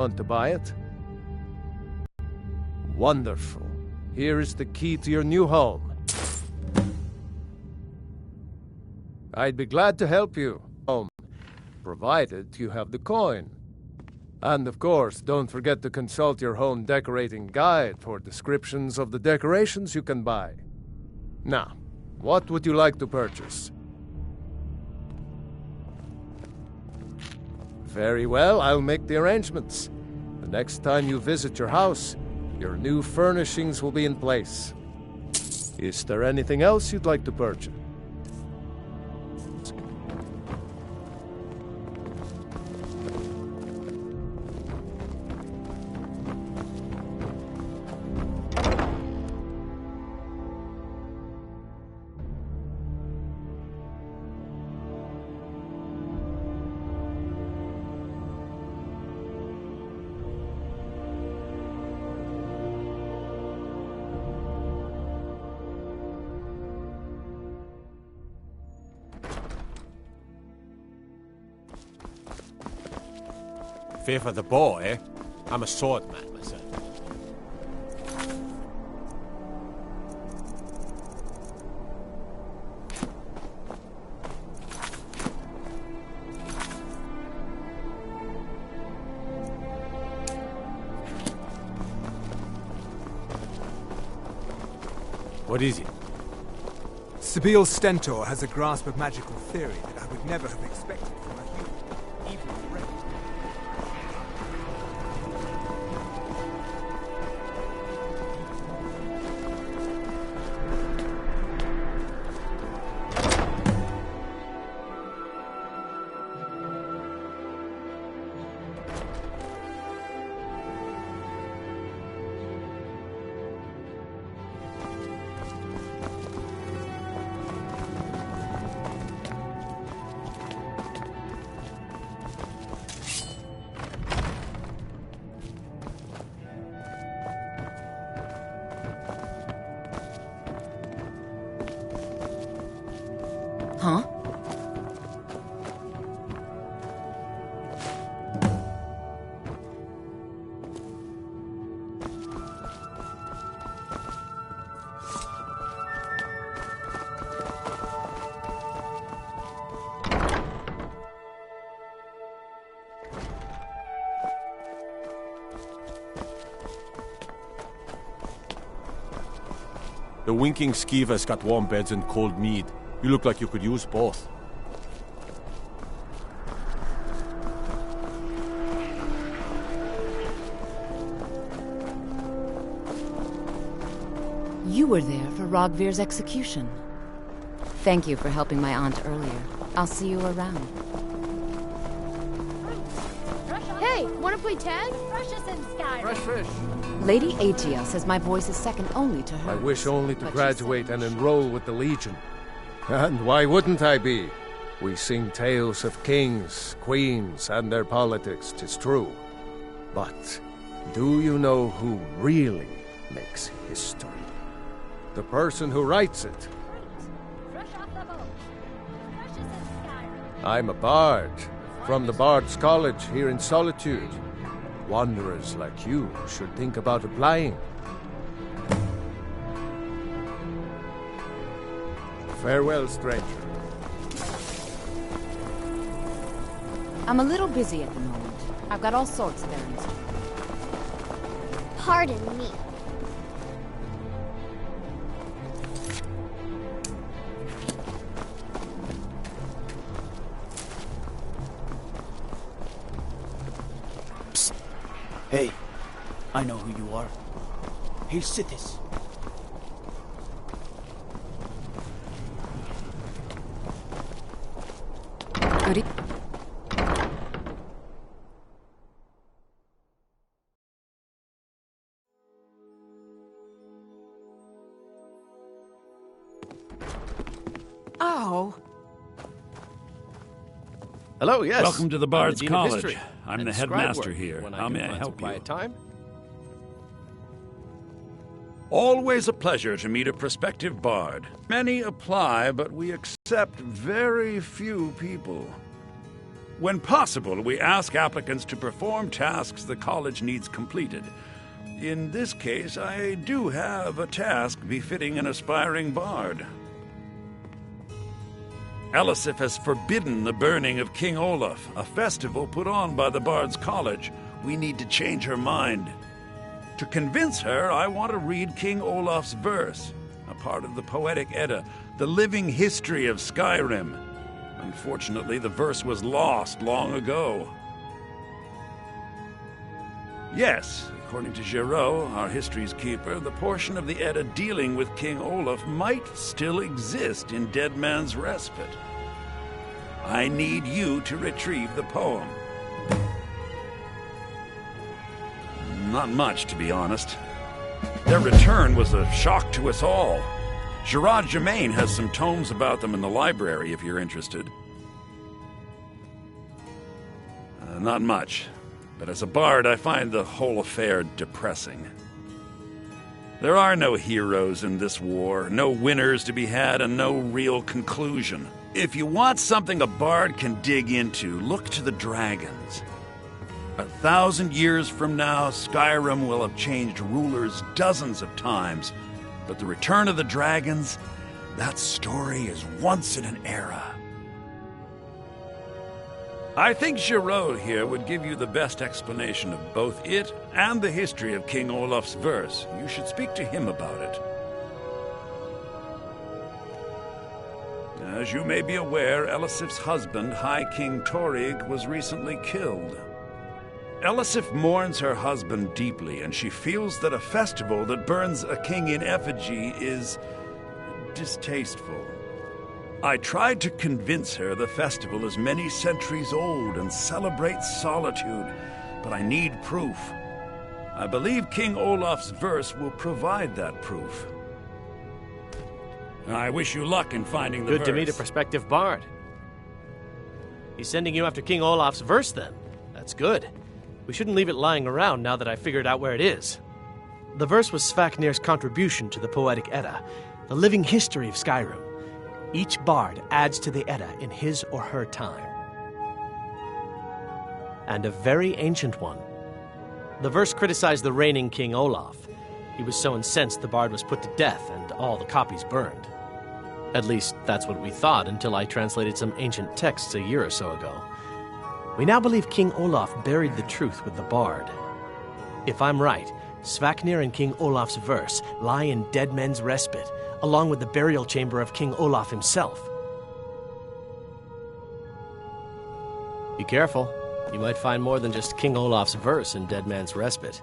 Want to buy it? Wonderful. Here is the key to your new home. I'd be glad to help you, provided you have the coin. And of course, don't forget to consult your home decorating guide for descriptions of the decorations you can buy. Now, what would you like to purchase? Very well, I'll make the arrangements. The next time you visit your house, your new furnishings will be in place. Is there anything else you'd like to purchase? Fear for the bow, eh? I'm a swordman myself. What is it? Sabil Stentor has a grasp of magical theory that I would never have expected from a human, even a wretch. Huh? The winking skeever's got warm beds and cold mead. You look like you could use both. You were there for Rogvir's execution. Thank you for helping my aunt earlier. I'll see you around. Hey, wanna play tag? Fresh us in Skyrim. Fresh fish. Lady Atia says my voice is second only to hers. I wish only to but she graduate said and we should. enroll with the Legion. And why wouldn't I be? We sing tales of kings, queens, and their politics, 'tis true. But do you know who really makes history? The person who writes it. Fresh off the boat. Fresh us in Skyrim. I'm a bard, from the Bard's College here in Solitude. Wanderers like you should think about applying. Farewell, stranger. I'm a little busy at the moment. I've got all sorts of errands. Pardon me. Hey, I know who you are. Hey, Sithis. Good e- Ow! Hello, yes. Welcome to the I'm Bard's Dean of College. History I'm and the scribe headmaster work here. when How can may I find help some quiet you? time. Always a pleasure to meet a prospective bard. Many apply, but we accept very few people. When possible, we ask applicants to perform tasks the college needs completed. In this case, I do have a task befitting an aspiring bard. Elisif has forbidden the burning of King Olaf, a festival put on by the Bard's College. We need to change her mind. To convince her, I want to read King Olaf's verse, a part of the Poetic Edda, the living history of Skyrim. Unfortunately, the verse was lost long ago. Yes, according to Giraud, our history's keeper, the portion of the Edda dealing with King Olaf might still exist in Dead Man's Respite. I need you to retrieve the poem. Not much, to be honest. Their return was a shock to us all. Gerard Germain has some tomes about them in the library, if you're interested. Not much. But as a bard, I find the whole affair depressing. There are no heroes in this war, no winners to be had, and no real conclusion. If you want something a bard can dig into, look to the dragons. 1,000 years from now, Skyrim will have changed rulers dozens of times, but the return of the dragons, that story is once in an era. I think Giraud here would give you the best explanation of both it and the history of King Olaf's verse. You should speak to him about it. As you may be aware, Elisif's husband, High King Torrig, was recently killed. Elisif mourns her husband deeply, and she feels that a festival that burns a king in effigy is distasteful. I tried to convince her the festival is many centuries old and celebrates solitude, but I need proof. I believe King Olaf's verse will provide that proof. I wish you luck in finding the verse. Good to meet a prospective bard. He's sending you after King Olaf's verse, then. That's good. We shouldn't leave it lying around now that I figured out where it is. The verse was Svafnir's contribution to the Poetic Edda, the living history of Skyrim. Each bard adds to the Edda in his or her time. And a very ancient one. The verse criticized the reigning King Olaf. He was so incensed the bard was put to death and all the copies burned. At least, that's what we thought until I translated some ancient texts a year or so ago. We now believe King Olaf buried the truth with the bard. If I'm right, Svafnir and King Olaf's verse lie in Dead Men's Respite, along with the burial chamber of King Olaf himself. Be careful. You might find more than just King Olaf's verse in Dead Man's Respite.